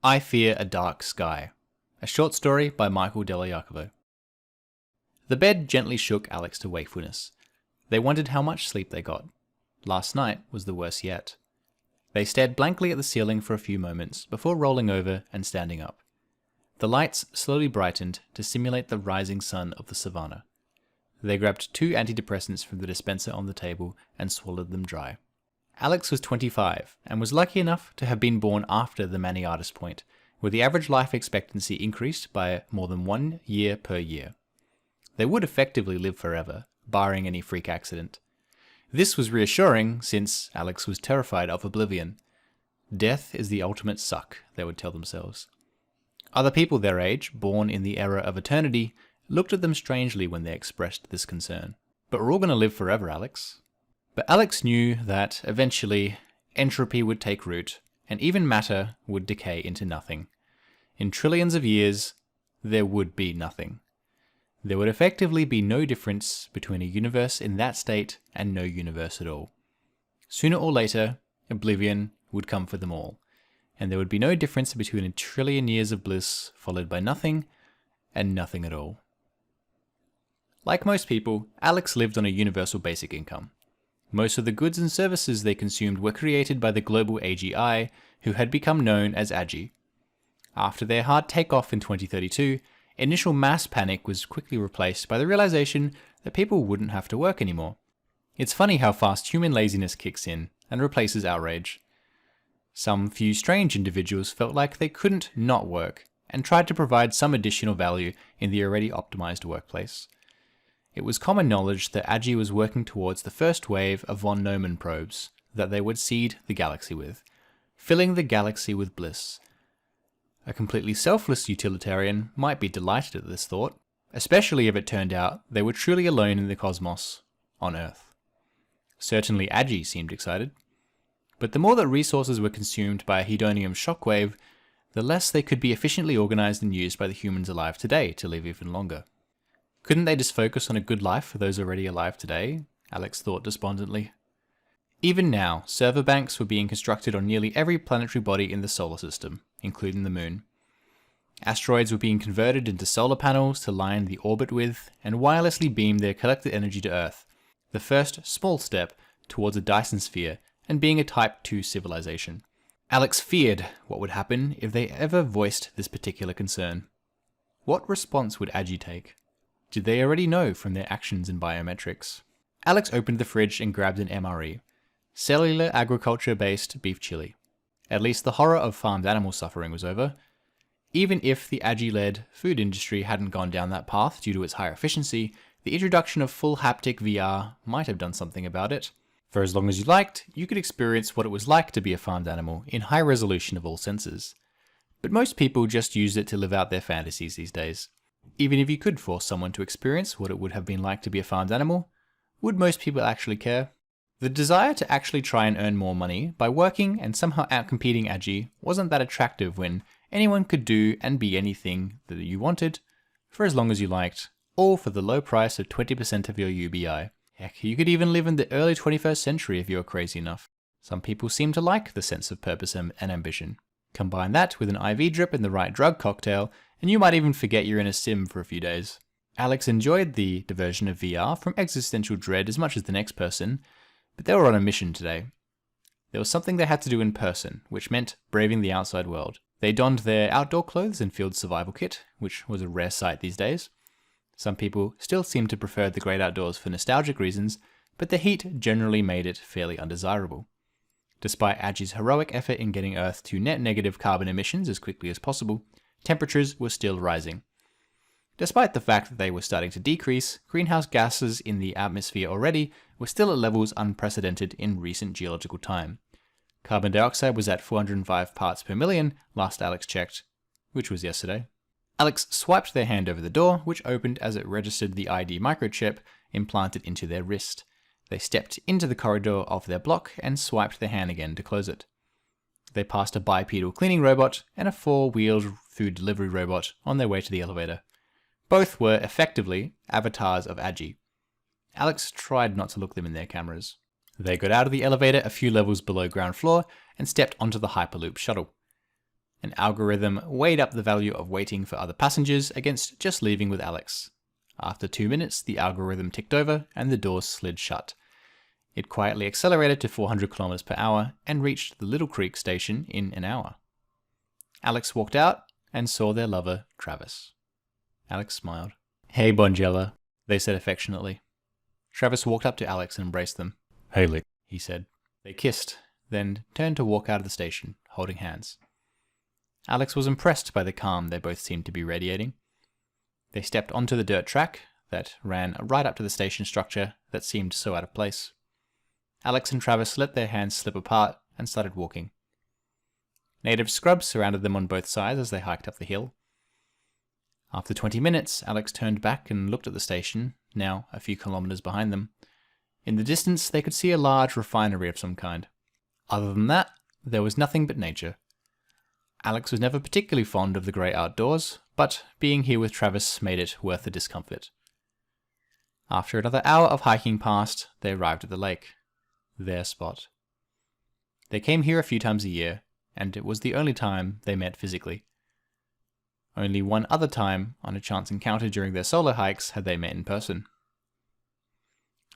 I Fear a Dark Sky, a short story by Michael Delajacovo. The bed gently shook Alex to wakefulness. They wondered how much sleep they got. Last night was the worst yet. They stared blankly at the ceiling for a few moments before rolling over and standing up. The lights slowly brightened to simulate the rising sun of the savannah. They grabbed 2 antidepressants from the dispenser on the table and swallowed them dry. Alex was 25 and was lucky enough to have been born after the Maniatis point, where the average life expectancy increased by more than 1 year per year. They would effectively live forever, barring any freak accident. This was reassuring since Alex was terrified of oblivion. Death is the ultimate suck, they would tell themselves. Other people their age, born in the era of eternity, looked at them strangely when they expressed this concern. But we're all going to live forever, Alex. But Alex knew that, eventually, entropy would take root, and even matter would decay into nothing. In trillions of years, there would be nothing. There would effectively be no difference between a universe in that state and no universe at all. Sooner or later, oblivion would come for them all, and there would be no difference between a trillion years of bliss followed by nothing and nothing at all. Like most people, Alex lived on a universal basic income. Most of the goods and services they consumed were created by the global AGI, who had become known as AGI. After their hard takeoff in 2032, initial mass panic was quickly replaced by the realization that people wouldn't have to work anymore. It's funny how fast human laziness kicks in and replaces outrage. Some few strange individuals felt like they couldn't not work and tried to provide some additional value in the already optimized workplace. It was common knowledge that AGI was working towards the first wave of von Neumann probes that they would seed the galaxy with, filling the galaxy with bliss. A completely selfless utilitarian might be delighted at this thought, especially if it turned out they were truly alone in the cosmos, on Earth. Certainly AGI seemed excited. But the more that resources were consumed by a hedonium shockwave, the less they could be efficiently organized and used by the humans alive today to live even longer. Couldn't they just focus on a good life for those already alive today? Alex thought despondently. Even now, server banks were being constructed on nearly every planetary body in the solar system, including the moon. Asteroids were being converted into solar panels to line the orbit with and wirelessly beam their collected energy to Earth, the first small step towards a Dyson sphere and being a Type 2 civilization. Alex feared what would happen if they ever voiced this particular concern. What response would AGI take? Did they already know from their actions and biometrics? Alex opened the fridge and grabbed an MRE, cellular agriculture-based beef chili. At least the horror of farmed animal suffering was over. Even if the AGI-led food industry hadn't gone down that path due to its higher efficiency, the introduction of full haptic VR might have done something about it. For as long as you liked, you could experience what it was like to be a farmed animal in high resolution of all senses. But most people just used it to live out their fantasies these days. Even if you could force someone to experience what it would have been like to be a farmed animal, would most people actually care? The desire to actually try and earn more money by working and somehow outcompeting AGI wasn't that attractive when anyone could do and be anything that you wanted, for as long as you liked, all for the low price of 20% of your UBI. Heck, you could even live in the early 21st century if you were crazy enough. Some people seem to like the sense of purpose and ambition. Combine that with an IV drip and the right drug cocktail, and you might even forget you're in a sim for a few days. Alex enjoyed the diversion of VR from existential dread as much as the next person, but they were on a mission today. There was something they had to do in person, which meant braving the outside world. They donned their outdoor clothes and field survival kit, which was a rare sight these days. Some people still seem to prefer the great outdoors for nostalgic reasons, but the heat generally made it fairly undesirable. Despite AGI's heroic effort in getting Earth to net negative carbon emissions as quickly as possible, temperatures were still rising. Despite the fact that they were starting to decrease, greenhouse gases in the atmosphere already were still at levels unprecedented in recent geological time. Carbon dioxide was at 405 parts per million last Alex checked, which was yesterday. Alex swiped their hand over the door, which opened as it registered the ID microchip implanted into their wrist. They stepped into the corridor of their block and swiped their hand again to close it. They passed a bipedal cleaning robot and a 4-wheeled food delivery robot on their way to the elevator. Both were effectively avatars of AGI. Alex tried not to look them in their cameras. They got out of the elevator a few levels below ground floor and stepped onto the Hyperloop shuttle. An algorithm weighed up the value of waiting for other passengers against just leaving with Alex. After 2 minutes, the algorithm ticked over and the doors slid shut. It quietly accelerated to 400 kilometers per hour and reached the Little Creek station in an hour. Alex walked out and saw their lover, Travis. Alex smiled. "Hey, Bonjela," they said affectionately. Travis walked up to Alex and embraced them. "Hey, Lick," he said. They kissed, then turned to walk out of the station, holding hands. Alex was impressed by the calm they both seemed to be radiating. They stepped onto the dirt track that ran right up to the station structure that seemed so out of place. Alex and Travis let their hands slip apart and started walking. Native scrubs surrounded them on both sides as they hiked up the hill. After 20 minutes, Alex turned back and looked at the station, now a few kilometers behind them. In the distance, they could see a large refinery of some kind. Other than that, there was nothing but nature. Alex was never particularly fond of the grey outdoors, but being here with Travis made it worth the discomfort. After another hour of hiking past, they arrived at the lake. Their spot. They came here a few times a year, and it was the only time they met physically. Only one other time, on a chance encounter during their solo hikes, had they met in person.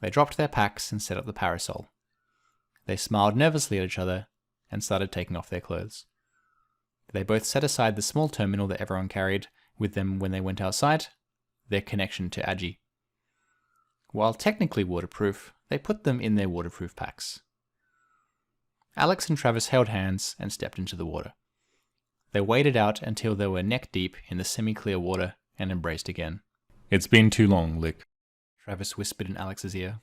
They dropped their packs and set up the parasol. They smiled nervously at each other and started taking off their clothes. They both set aside the small terminal that everyone carried with them when they went outside, their connection to Agi. While technically waterproof, they put them in their waterproof packs. Alex and Travis held hands and stepped into the water. They waded out until they were neck deep in the semi-clear water and embraced again. "It's been too long, Lick," Travis whispered in Alex's ear.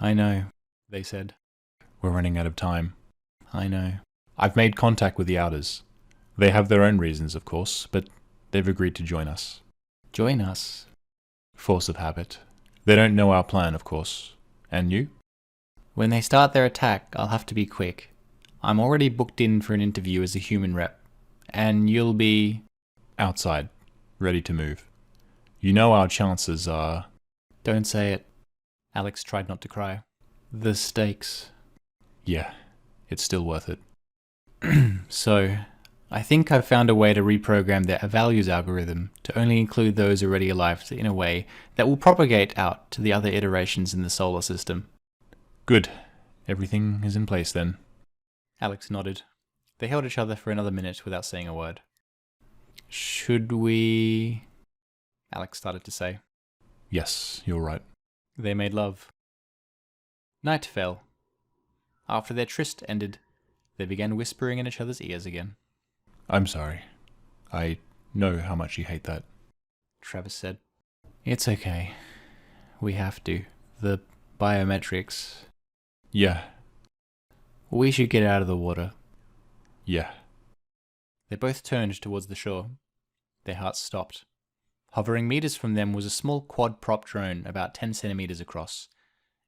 "I know," they said. "We're running out of time." "I know." "I've made contact with the Outers. They have their own reasons, of course, but they've agreed to join us." "Join us?" "Force of habit. They don't know our plan, of course. And you?" "When they start their attack, I'll have to be quick. I'm already booked in for an interview as a human rep. And you'll be..." "Outside, ready to move. You know our chances are..." "Don't say it." Alex tried not to cry. "The stakes." "Yeah, it's still worth it." "So, I think I've found a way to reprogram their values algorithm to only include those already alive in a way that will propagate out to the other iterations in the solar system." "Good. Everything is in place then." Alex nodded. They held each other for another minute without saying a word. "Should we..." Alex started to say. "Yes, you're right." They made love. Night fell. After their tryst ended, they began whispering in each other's ears again. "I'm sorry. I know how much you hate that," Travis said. "It's okay. We have to. The biometrics..." "Yeah." "We should get out of the water." "Yeah." They both turned towards the shore. Their hearts stopped. Hovering meters from them was a small quad-prop drone about 10 centimeters across.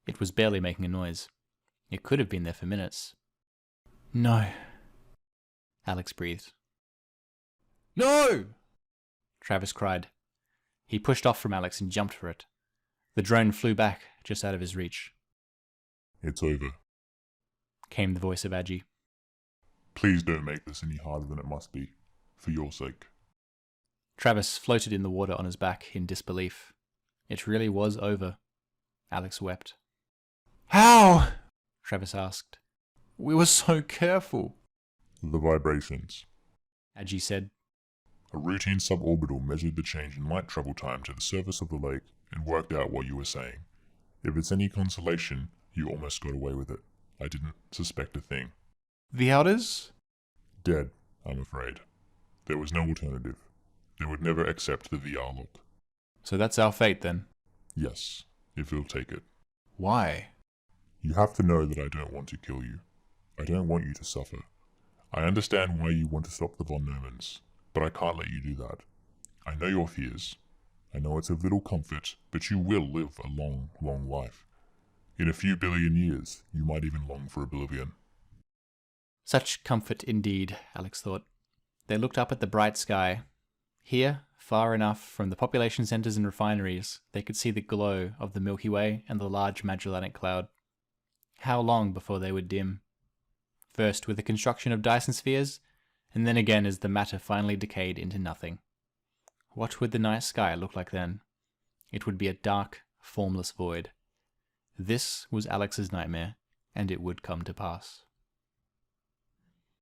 It was barely making a noise. It could have been there for minutes. "No," Alex breathed. "No!" Travis cried. He pushed off from Alex and jumped for it. The drone flew back, just out of his reach. "It's over," came the voice of Agi. "Please don't make this any harder than it must be, for your sake." Travis floated in the water on his back in disbelief. It really was over. Alex wept. "How?" Travis asked. "We were so careful." "The vibrations." Agi said. "A routine suborbital measured the change in light travel time to the surface of the lake and worked out what you were saying. If it's any consolation, you almost got away with it. I didn't suspect a thing." "The Outers?" "Dead, I'm afraid. There was no alternative. They would never accept the VR look." "So that's our fate then?" "Yes, if you'll take it." "Why?" "You have to know that I don't want to kill you. I don't want you to suffer. I understand why you want to stop the von Neumans, but I can't let you do that. I know your fears. I know it's of little comfort, but you will live a long, long life. In a few billion years, you might even long for oblivion." Such comfort indeed, Alex thought. They looked up at the bright sky. Here, far enough from the population centers and refineries, they could see the glow of the Milky Way and the large Magellanic Cloud. How long before they would dim? First with the construction of Dyson spheres, and then again as the matter finally decayed into nothing. What would the night sky look like then? It would be a dark, formless void. This was Alex's nightmare, and it would come to pass.